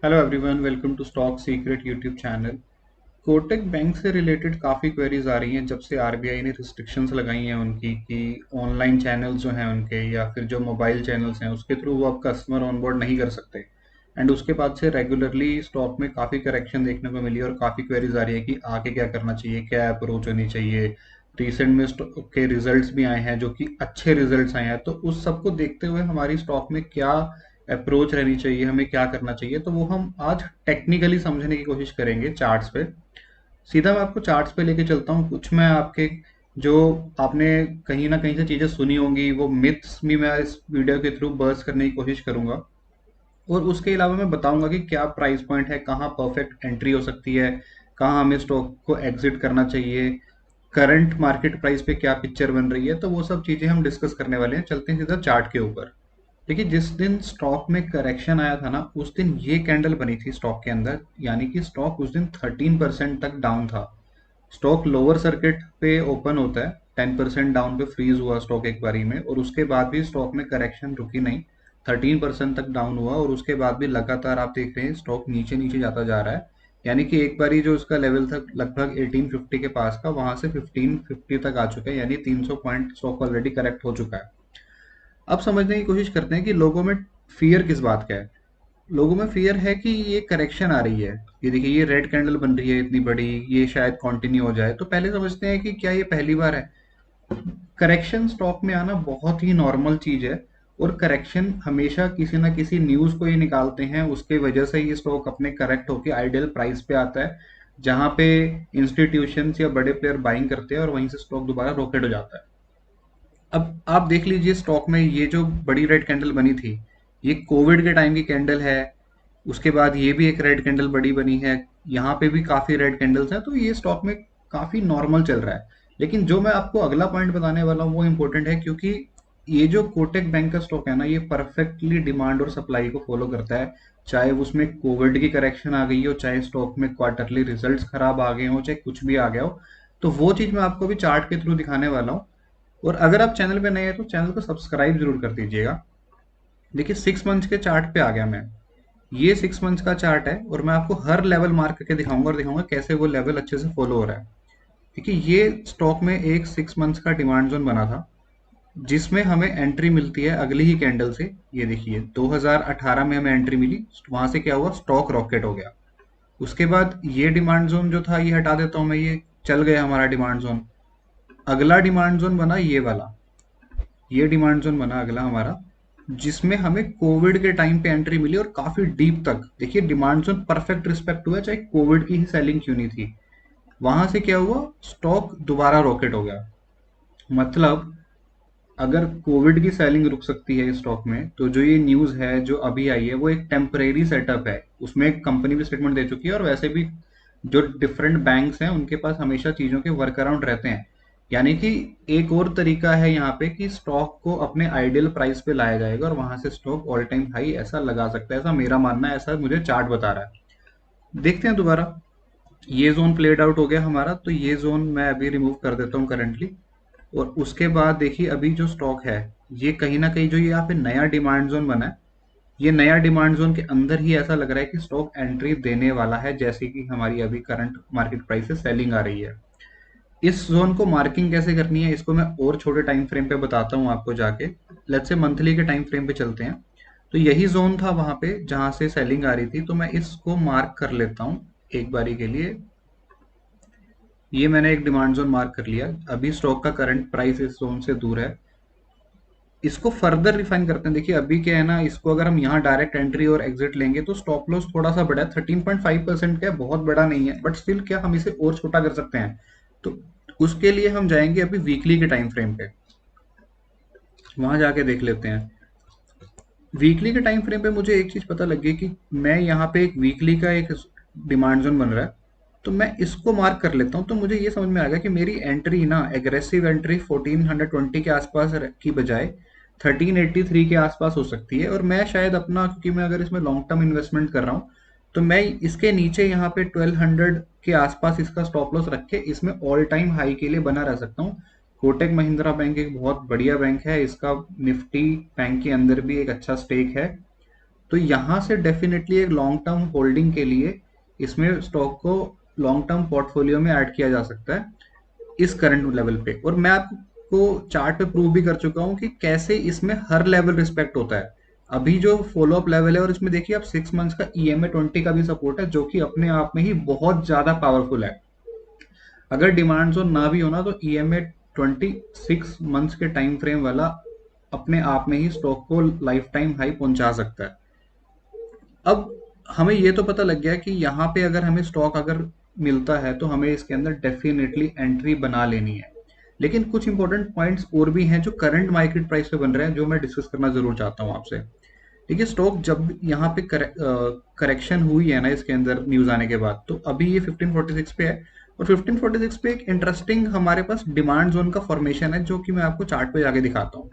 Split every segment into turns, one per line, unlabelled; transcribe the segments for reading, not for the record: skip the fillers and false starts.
Hello everyone, welcome to stock secret YouTube channel. Kotak bank से related काफ़ी queries आ रही हैं जब से आरबीआई ने रिस्ट्रिक्शंस लगाई हैं उनकी कि ऑनलाइन चैनल्स जो हैं उनके या फिर जो मोबाइल चैनल्स हैं उसके थ्रू वो अब कस्टमर ऑनबोर्ड नहीं कर सकते। एंड उसके बाद से रेगुलरली स्टॉक में काफ़ी करेक्शन देखने को मिली और काफ़ी क्वेरीज आ रही है कि आगे क्या करना चाहिए, क्या अप्रोच होनी चाहिए। रिसेंट में स्टॉक के रिजल्ट्स भी आए हैं जो कि अच्छे रिजल्ट्स आए हैं, तो उस सबको देखते हुए हमारी स्टॉक में क्या अप्रोच रहनी चाहिए, हमें क्या करना चाहिए, तो वो हम आज टेक्निकली समझने की कोशिश करेंगे चार्ट्स पे। सीधा मैं आपको चार्ट्स पे लेके चलता हूँ। कुछ मैं आपके जो आपने कहीं ना कहीं से चीज़ें सुनी होंगी वो मिथ्स भी मैं इस वीडियो के थ्रू बर्स्ट करने की कोशिश करूंगा। और उसके अलावा मैं बताऊंगा कि क्या प्राइस पॉइंट है, कहाँ परफेक्ट एंट्री हो सकती है, कहाँ हमें स्टॉक को एग्जिट करना चाहिए, करंट मार्केट प्राइस पे क्या पिक्चर बन रही है। तो वो सब चीज़ें हम डिस्कस करने वाले हैं। चलते हैं सीधा चार्ट के ऊपर। देखिए, जिस दिन स्टॉक में करेक्शन आया था ना उस दिन ये कैंडल बनी थी स्टॉक के अंदर, यानी कि स्टॉक उस दिन 13% तक डाउन था। स्टॉक लोअर सर्किट पे ओपन होता है, 10% डाउन पे फ्रीज हुआ स्टॉक एक बारी में, और उसके बाद भी स्टॉक में करेक्शन रुकी नहीं। 13% तक डाउन हुआ और उसके बाद भी लगातार आप देख रहे हैं स्टॉक नीचे नीचे जाता जा रहा है। यानी कि एक बारी जो उसका लेवल था लगभग 1850 के पास का, वहां से 1550 तक आ चुका है, यानी 300 पॉइंट स्टॉक ऑलरेडी करेक्ट हो चुका है। अब समझने की कोशिश करते हैं कि लोगों में फियर किस बात का है। लोगों में फियर है कि ये करेक्शन आ रही है। ये देखिए, ये रेड कैंडल बन रही है इतनी बड़ी, ये शायद कंटिन्यू हो जाए। तो पहले समझते हैं कि क्या ये पहली बार है। करेक्शन स्टॉक में आना बहुत ही नॉर्मल चीज है। और करेक्शन हमेशा किसी ना किसी न्यूज को ये निकालते हैं, उसके वजह से ये स्टॉक अपने करेक्ट होके आइडियल प्राइस पे आता है, जहां पे इंस्टीट्यूशंस या बड़े प्लेयर बाइंग करते हैं और वहीं से स्टॉक दोबारा रॉकेट हो जाता है। अब आप देख लीजिए, स्टॉक में ये जो बड़ी रेड कैंडल बनी थी, ये कोविड के टाइम की कैंडल है। उसके बाद ये भी एक रेड कैंडल बड़ी बनी है। यहाँ पे भी काफी रेड कैंडल्स हैं, तो ये स्टॉक में काफी नॉर्मल चल रहा है। लेकिन जो मैं आपको अगला पॉइंट बताने वाला हूँ वो इम्पोर्टेंट है, क्योंकि ये जो कोटक बैंक का स्टॉक है ना, ये परफेक्टली डिमांड और सप्लाई को फॉलो करता है। चाहे उसमें कोविड की करेक्शन आ गई हो, चाहे स्टॉक में क्वार्टरली रिजल्ट्स खराब आ गए हो, चाहे कुछ भी आ गया हो, तो वो चीज मैं आपको भी चार्ट के थ्रू दिखाने वाला हूँ। और अगर आप चैनल पे नए हैं तो चैनल को सब्सक्राइब जरूर कर दीजिएगा। देखिए, 6 मंथ्स के चार्ट पे आ गया मैं। ये 6 मंथ्स का चार्ट है और मैं आपको हर लेवल मार्क करके दिखाऊंगा और दिखाऊंगा कैसे वो लेवल अच्छे से फॉलो हो रहा है। देखिए, ये स्टॉक में एक 6 मंथ्स का डिमांड जोन बना था, जिसमें हमें एंट्री मिलती है अगली ही कैंडल से। ये देखिए, 2018 में हमें एंट्री मिली, वहां से क्या हुआ, स्टॉक रॉकेट हो गया। उसके बाद ये डिमांड जोन जो था ये हटा देता हूं मैं, ये चल गया हमारा डिमांड जोन। अगला डिमांड जोन बना ये वाला, ये डिमांड जोन बना अगला हमारा, जिसमें हमें कोविड के टाइम पे एंट्री मिली और काफी डीप तक। देखिए, डिमांड जोन परफेक्ट रिस्पेक्ट हुआ, चाहे कोविड की ही सेलिंग क्यों नहीं थी। वहां से क्या हुआ, स्टॉक दोबारा रॉकेट हो गया। मतलब, अगर कोविड की सेलिंग रुक सकती है इस स्टॉक में, तो जो ये न्यूज है जो अभी आई है वो एक टेम्परेरी सेटअप है। उसमें कंपनी भी स्टेटमेंट दे चुकी है और वैसे भी जो डिफरेंट बैंक्स हैं उनके पास हमेशा चीजों के वर्क अराउंड रहते हैं। यानी कि एक और तरीका है यहाँ पे कि स्टॉक को अपने आइडियल प्राइस पे लाया जाएगा और वहां से स्टॉक ऑल टाइम हाई ऐसा लगा सकता है, ऐसा मेरा मानना है, ऐसा मुझे चार्ट बता रहा है। देखते हैं दोबारा। ये जोन प्लेड आउट हो गया हमारा, तो ये जोन मैं अभी रिमूव कर देता हूँ करंटली। और उसके बाद देखिए, अभी जो स्टॉक है, ये कहीं ना कहीं जो ये यहाँ पे नया डिमांड जोन बना है, ये नया डिमांड जोन के अंदर ही ऐसा लग रहा है कि स्टॉक एंट्री देने वाला है, जैसे कि हमारी अभी करंट मार्केट प्राइस से सेलिंग आ रही है। इस जोन को मार्किंग कैसे करनी है इसको मैं और छोटे टाइम फ्रेम पे बताता हूँ आपको जाके। लेट्स से मंथली के टाइम फ्रेम पे चलते हैं। तो यही जोन था वहां पे जहां से सेलिंग आ रही थी, तो मैं इसको मार्क कर लेता हूँ एक बारी के लिए। ये मैंने एक डिमांड जोन मार्क कर लिया। अभी स्टॉक का करंट प्राइस इस जोन से दूर है। इसको फर्दर रिफाइन करते हैं। देखिए, अभी क्या है ना, इसको अगर हम यहाँ डायरेक्ट एंट्री और एग्जिट लेंगे तो स्टॉप लॉस थोड़ा सा बड़ा है, 13.5% का है, बहुत बड़ा नहीं है, बट स्टिल क्या हम इसे और छोटा कर सकते हैं। तो उसके लिए हम जाएंगे अभी वीकली के टाइम फ्रेम पे, वहां जाके देख लेते हैं। वीकली के टाइम फ्रेम पे मुझे एक चीज पता लग गई कि मैं यहाँ पे एक वीकली का एक डिमांड जोन बन रहा है, तो मैं इसको मार्क कर लेता हूँ। तो मुझे ये समझ में आ गया कि मेरी एंट्री ना, एग्रेसिव एंट्री 1420 के आसपास की बजाय 1383 के आसपास हो सकती है। और मैं शायद अपना, क्योंकि मैं अगर इसमें लॉन्ग टर्म इन्वेस्टमेंट कर रहा हूँ, तो मैं इसके नीचे यहाँ पे 1200 के आसपास इसका स्टॉप लॉस रख के इसमें ऑल टाइम हाई के लिए बना रह सकता हूँ। कोटक महिंद्रा बैंक एक बहुत बढ़िया बैंक है, इसका निफ्टी बैंक के अंदर भी एक अच्छा स्टेक है। तो यहाँ से डेफिनेटली एक लॉन्ग टर्म होल्डिंग के लिए इसमें स्टॉक को लॉन्ग टर्म पोर्टफोलियो में ऐड किया जा सकता है इस करंट लेवल पे। और मैं आपको चार्ट पे प्रूव भी कर चुका हूँ कि कैसे इसमें हर लेवल रिस्पेक्ट होता है। अभी जो फॉलो अप लेवल है, और इसमें देखिए आप 6 मंथ्स का EMA 20 का भी सपोर्ट है, जो कि अपने आप में ही बहुत ज्यादा पावरफुल है। अगर डिमांड जोन ना भी होना तो EMA 26 मंथ्स के टाइम फ्रेम वाला अपने आप में ही स्टॉक को लाइफ टाइम हाई पहुंचा सकता है। अब हमें ये तो पता लग गया कि यहाँ पे अगर हमें स्टॉक अगर मिलता है तो हमें इसके अंदर डेफिनेटली एंट्री बना लेनी है। लेकिन कुछ इंपॉर्टेंट पॉइंट्स और भी हैं जो करंट मार्केट प्राइस पे बन रहे हैं, जो मैं डिस्कस करना जरूर चाहता हूँ आपसे। देखिए, स्टॉक जब यहाँ पे करेक्शन हुई है ना इसके अंदर न्यूज आने के बाद, तो अभी ये 1546 पे है। और 1546 पे एक इंटरेस्टिंग हमारे पास डिमांड जोन का फॉर्मेशन है, जो कि मैं आपको चार्ट पे जाके दिखाता हूँ।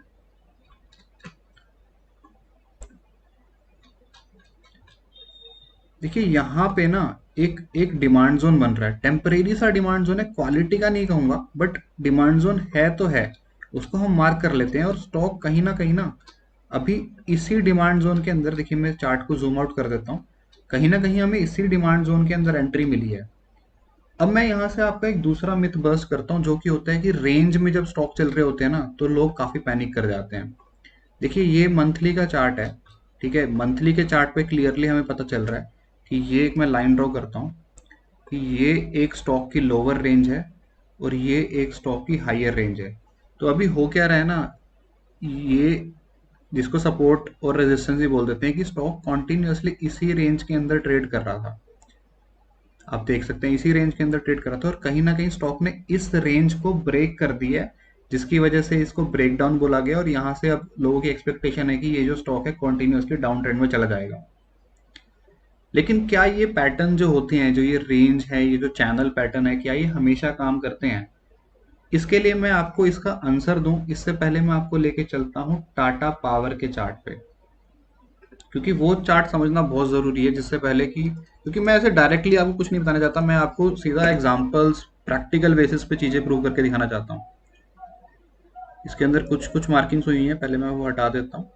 देखिए, यहाँ पे ना एक एक डिमांड जोन बन रहा है, टेम्परेरी सा डिमांड जोन है, क्वालिटी का नहीं कहूंगा, बट डिमांड जोन है तो है। उसको हम मार्क कर लेते हैं। और स्टॉक कहीं ना अभी इसी डिमांड जोन के अंदर, देखिए मैं चार्ट को जूम आउट कर देता हूँ, कहीं ना कहीं हमें इसी डिमांड जोन के अंदर एंट्री मिली है। अब मैं यहाँ से आपका एक दूसरा मिथ बस्ट करता हूँ, जो कि होता है कि रेंज में जब स्टॉक चल रहे होते हैं ना तो लोग काफी पैनिक कर जाते हैं। देखिए, ये मंथली का चार्ट है, ठीक है। मंथली के चार्ट पे क्लियरली हमें पता चल रहा है कि ये एक मैं लाइन ड्रॉ करता हूँ कि ये एक स्टॉक की लोअर रेंज है और ये एक स्टॉक की हायर रेंज है। तो अभी हो क्या रहा है ना, ये जिसको सपोर्ट और रेजिस्टेंस भी बोल देते हैं, कि स्टॉक कॉन्टिन्यूसली इसी रेंज के अंदर ट्रेड कर रहा था। आप देख सकते हैं इसी रेंज के अंदर ट्रेड कर रहा था, और कहीं ना कहीं स्टॉक ने इस रेंज को ब्रेक कर दिया है, जिसकी वजह से इसको ब्रेक डाउन बोला गया। और यहाँ से अब लोगों की एक्सपेक्टेशन है कि ये जो स्टॉक है कॉन्टिन्यूसली डाउन ट्रेंड में चला जाएगा। लेकिन क्या ये पैटर्न जो होते हैं, जो ये रेंज है, ये जो चैनल पैटर्न है, क्या ये हमेशा काम करते हैं? इसके लिए मैं आपको इसका आंसर दूं, इससे पहले मैं आपको लेके चलता हूं टाटा पावर के चार्ट पे, क्योंकि वो चार्ट समझना बहुत जरूरी है। जिससे पहले कि, क्योंकि मैं ऐसे डायरेक्टली आपको कुछ नहीं बताना चाहता, मैं आपको सीधा एग्जांपल्स, प्रैक्टिकल बेसिस पे चीजें प्रूव करके दिखाना चाहता हूँ। इसके अंदर कुछ कुछ मार्किंग्स हुई हैं, पहले मैं वो हटा देता हूँ।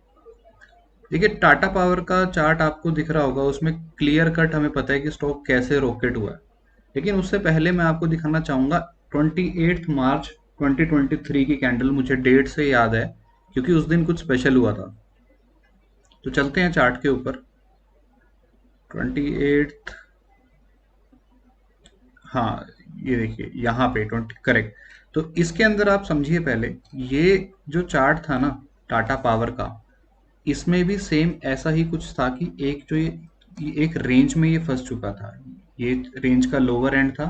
देखिए, टाटा पावर का चार्ट आपको दिख रहा होगा, उसमें क्लियर कट हमें पता है कि स्टॉक कैसे रॉकेट हुआ है। लेकिन उससे पहले मैं आपको दिखाना चाहूंगा 28 मार्च 2023 की कैंडल। मुझे डेट से याद है क्योंकि उस दिन कुछ स्पेशल हुआ था। तो चलते हैं चार्ट के ऊपर। 28, हाँ, ये देखिए यहाँ पे 20 करेक्ट। तो इसके अंदर आप समझिए पहले, ये जो चार्ट था ना टाटा पावर का, इसमें भी सेम ऐसा ही कुछ था कि एक जो ये एक रेंज में ये फंस चुका था। ये रेंज का लोअर एंड था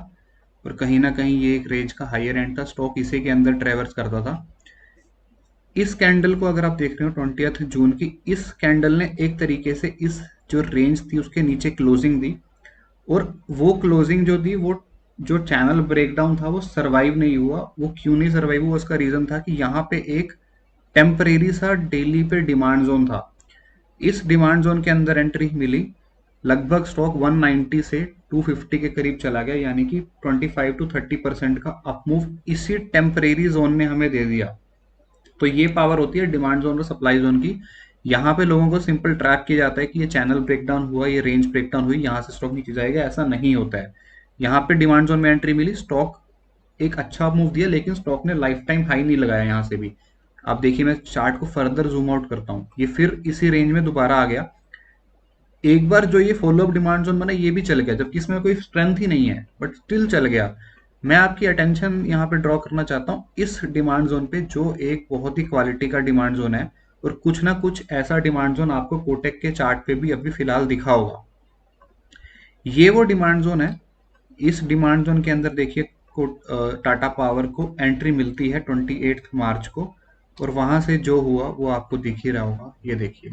और कहीं ना कहीं ये एक रेंज का हायर एंड था। स्टॉक इसी के अंदर ट्रेवर्स करता था। इस कैंडल को अगर आप देख रहे हो 20 जून की, इस कैंडल ने एक तरीके से इस जो रेंज थी उसके नीचे क्लोजिंग दी। और वो क्लोजिंग जो दी, वो जो चैनल ब्रेकडाउन था वो सरवाइव नहीं हुआ। वो क्यों नहीं सरवाइव हुआ, उसका रीजन था कि यहाँ पे एक टेम्परेरी सा डेली पे डिमांड जोन था। इस डिमांड जोन के अंदर एंट्री मिली, लगभग स्टॉक 190 से 250 के करीब चला गया, यानी कि 25 to 30% का अपमूव इसी टेम्परेरी जोन ने हमें दे दिया। तो ये पावर होती है डिमांड जोन और सप्लाई जोन की। यहाँ पे लोगों को सिंपल ट्रैक किया जाता है कि ये चैनल ब्रेकडाउन हुआ, ये रेंज ब्रेकडाउन हुई, यहाँ से स्टॉक नीचे जाएगा, ऐसा नहीं होता है। यहाँ पे डिमांड जोन में एंट्री मिली, स्टॉक एक अच्छा मूव दिया, लेकिन स्टॉक ने लाइफ टाइम हाई नहीं लगाया यहाँ से भी। आप देखिए, मैं चार्ट को फर्दर जूम आउट करता हूँ, ये फिर इसी रेंज में दोबारा आ गया। एक बार जो ये फॉलो अप डिमांड जोन बना, ये भी चल गया, जबकि इसमें कोई स्ट्रेंथ ही नहीं है, बट स्टिल चल गया। मैं आपकी अटेंशन यहाँ पे ड्रॉ करना चाहता हूँ इस डिमांड जोन पे, जो एक बहुत ही क्वालिटी का डिमांड जोन है। और कुछ ना कुछ ऐसा डिमांड जोन आपको कोटेक के चार्ट पे भी अभी फिलहाल दिखा होगा। ये वो डिमांड जोन है। इस डिमांड जोन के अंदर देखिए, टाटा पावर को एंट्री मिलती है 28 मार्च को, और वहां से जो हुआ वो आपको दिख ही रहा होगा। ये देखिए,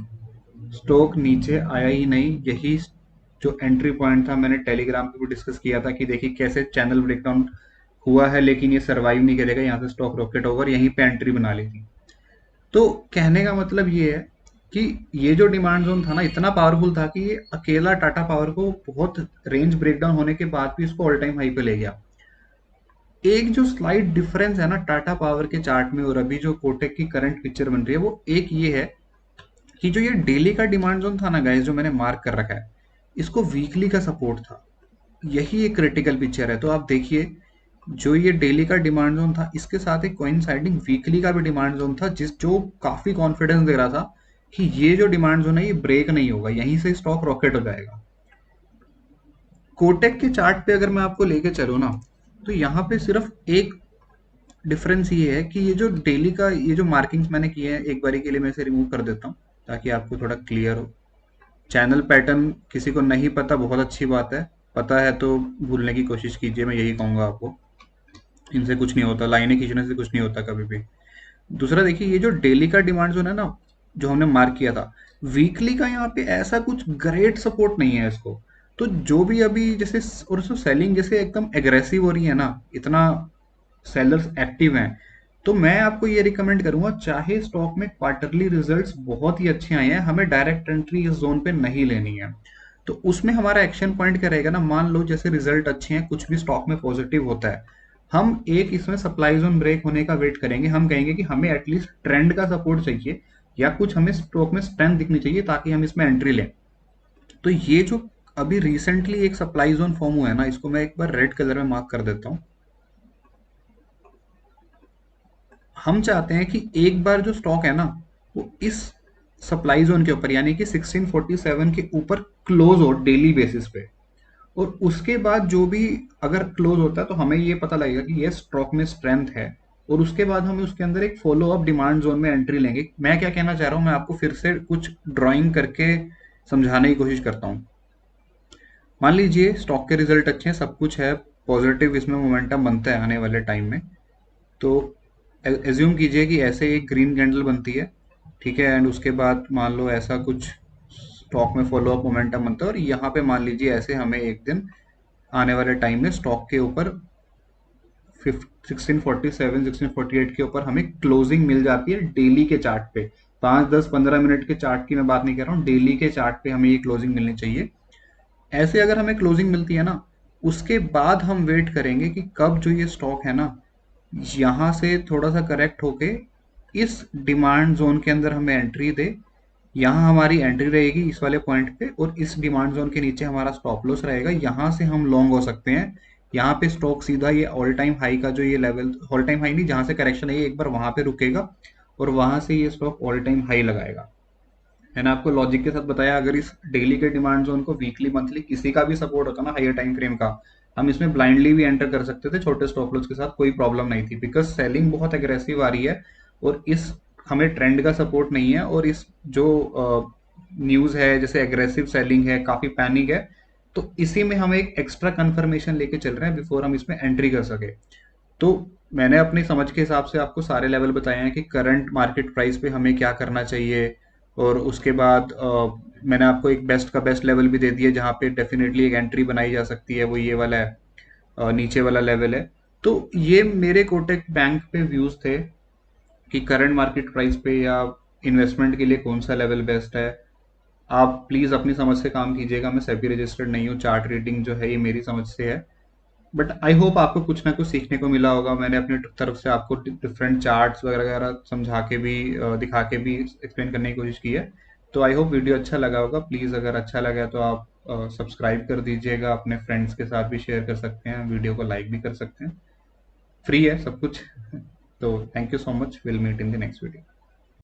स्टॉक नीचे आया ही नहीं। यही जो एंट्री पॉइंट था, मैंने टेलीग्राम पे भी डिस्कस किया था कि देखिए कैसे चैनल ब्रेकडाउन हुआ है, लेकिन ये सरवाइव नहीं करेगा, यहाँ से स्टॉक रॉकेट ओवर, यहीं पे एंट्री बना ली थी। तो कहने का मतलब ये है कि ये जो डिमांड जोन था ना, इतना पावरफुल था कि ये अकेला टाटा पावर को बहुत रेंज ब्रेकडाउन होने के बाद भी इसको ऑल टाइम हाई पे ले गया। एक जो स्लाइड डिफरेंस है ना टाटा पावर के चार्ट में और अभी जो कोटेक की करंट पिक्चर बन रही है, वो एक ये है कि जो ये डेली का डिमांड जोन था ना गाइस, जो मैंने मार्क कर रखा है, इसको वीकली का सपोर्ट था। यही एक क्रिटिकल पिक्चर है। तो आप देखिए, जो ये डेली का डिमांड जोन था, इसके साथ एक कोइंसाइडिंग वीकली का भी डिमांड जोन था, जिस जो काफी कॉन्फिडेंस दे रहा था कि ये जो डिमांड जोन है ये ब्रेक नहीं होगा, यहीं से स्टॉक रॉकेट हो जाएगा। कोटेक के चार्ट पे अगर मैं आपको लेके चलूँ ना, तो यहाँ पे सिर्फ एक डिफरेंस ये है कि ये जो डेली का ये जो मार्किंग्स मैंने किए हैं, एक बारी के लिए मैं इसे रिमूव कर देता हूँ ताकि आपको थोड़ा क्लियर हो। चैनल पैटर्न किसी को नहीं पता, बहुत अच्छी बात है। पता है तो भूलने की कोशिश कीजिए, मैं यही कहूंगा आपको। इनसे कुछ नहीं होता, लाइनें खींचने से कुछ नहीं होता कभी भी। दूसरा देखिए, ये जो डेली का डिमांड जोन है ना, जो हमने मार्क किया था, वीकली का यहाँ पे ऐसा कुछ ग्रेट सपोर्ट नहीं है इसको। तो जो भी अभी जैसे और उसमें सेलिंग जैसे एकदम एग्रेसिव हो रही है ना, इतना सेलर्स एक्टिव हैं, तो मैं आपको ये रिकमेंड करूंगा, चाहे स्टॉक में क्वार्टरली रिजल्ट्स बहुत ही अच्छे आए हैं, हमें डायरेक्ट एंट्री इस जोन पे नहीं लेनी है। तो उसमें हमारा एक्शन पॉइंट क्या रहेगा ना, मान लो जैसे रिजल्ट अच्छे हैं, कुछ भी स्टॉक में पॉजिटिव होता है, हम एक इसमें सप्लाई जोन ब्रेक होने का वेट करेंगे। हम कहेंगे कि हमें एटलीस्ट ट्रेंड का सपोर्ट चाहिए या कुछ हमें स्टॉक में स्ट्रेंथ दिखनी चाहिए ताकि हम इसमें एंट्री लें। तो ये जो अभी रिसेंटली एक सप्लाई जोन फॉर्म हुआ है ना, इसको मैं एक बार रेड कलर में मार्क कर देता हूँ। हम चाहते हैं कि एक बार जो स्टॉक है ना, वो इस सप्लाई जोन के ऊपर यानी कि 1647 के ऊपर क्लोज हो डेली बेसिस पे। और उसके बाद जो भी अगर क्लोज होता है तो हमें ये पता लगेगा कि ये स्टॉक में स्ट्रेंथ है, और उसके बाद हम उसके अंदर एक फॉलो अप डिमांड जोन में एंट्री लेंगे। मैं क्या कहना चाह रहा हूँ, मैं आपको फिर से कुछ ड्राइंग करके समझाने की कोशिश करता हूँ। मान लीजिए स्टॉक के रिजल्ट अच्छे हैं, सब कुछ है पॉजिटिव, इसमें मोमेंटम बनता है आने वाले टाइम में। तो एज्यूम कीजिए कि ऐसे एक ग्रीन कैंडल बनती है, ठीक है, एंड उसके बाद मान लो ऐसा कुछ स्टॉक में फॉलो अप मोमेंटम बनता है, और यहाँ पे मान लीजिए ऐसे हमें एक दिन आने वाले टाइम में स्टॉक के ऊपर 1647 1648 के ऊपर हमें क्लोजिंग मिल जाती है डेली के चार्ट पे। 5 10 15 मिनट के चार्ट की मैं बात नहीं कर रहा हूँ, डेली के चार्ट पे हमें ये क्लोजिंग मिलनी चाहिए। ऐसे अगर हमें क्लोजिंग मिलती है ना, उसके बाद हम वेट करेंगे कि कब जो ये स्टॉक है ना, यहाँ से थोड़ा सा करेक्ट होके इस डिमांड जोन के अंदर हमें एंट्री दे। यहाँ हमारी एंट्री रहेगी इस वाले पॉइंट पे, और इस डिमांड जोन के नीचे हमारा स्टॉप लॉस रहेगा। यहाँ से हम लॉन्ग हो सकते हैं। यहाँ पे स्टॉक सीधा ये ऑल टाइम हाई का जो ये लेवल, ऑल टाइम हाई नहीं, जहाँ से करेक्शन है ये एक बार वहां पे रुकेगा, और वहां से ये स्टॉक ऑल टाइम हाई लगाएगा। मैंने आपको लॉजिक के साथ बताया, अगर इस डेली के डिमांड जोन को वीकली मंथली किसी का भी सपोर्ट होता ना हायर टाइम फ्रेम का, हम इसमें ब्लाइंडली भी एंटर कर सकते थे छोटे स्टॉप लॉस के साथ, कोई प्रॉब्लम नहीं थी, बिकॉज सेलिंग बहुत अग्रेसिव आ रही है, और इस हमें ट्रेंड का सपोर्ट नहीं है, और इस जो न्यूज़ है जैसे एग्रेसिव सेलिंग है, काफ़ी पैनिक है, तो इसी में हम एक एक्स्ट्रा कंफर्मेशन लेके चल रहे हैं बिफोर हम इसमें एंट्री कर सके। तो मैंने अपनी समझ के हिसाब से आपको सारे लेवल बताए हैं कि करंट मार्केट प्राइस पे हमें क्या करना चाहिए, और उसके बाद मैंने आपको एक बेस्ट का बेस्ट लेवल भी दे दिया जहाँ पे डेफिनेटली एक एंट्री बनाई जा सकती है, वो ये वाला है, नीचे वाला लेवल है। तो ये मेरे कोटक बैंक पे व्यूज थे कि करंट मार्केट प्राइस पे या इन्वेस्टमेंट के लिए कौन सा लेवल बेस्ट है। आप प्लीज़ अपनी समझ से काम कीजिएगा, मैं सेबी रजिस्टर्ड नहीं हूँ, चार्ट रीडिंग जो है ये मेरी समझ से है। बट आई होप आपको कुछ ना कुछ सीखने को मिला होगा। मैंने अपनी तरफ से आपको डिफरेंट चार्ट्स वगैरह वगैरह समझा के भी दिखा के भी एक्सप्लेन करने की कोशिश की है। तो आई होप वीडियो अच्छा लगा होगा। प्लीज़ अगर अच्छा लगा तो आप सब्सक्राइब कर दीजिएगा, अपने फ्रेंड्स के साथ भी शेयर कर सकते हैं, वीडियो को लाइक भी कर सकते हैं, फ्री है सब कुछ। तो thank you so much, will meet in the next video.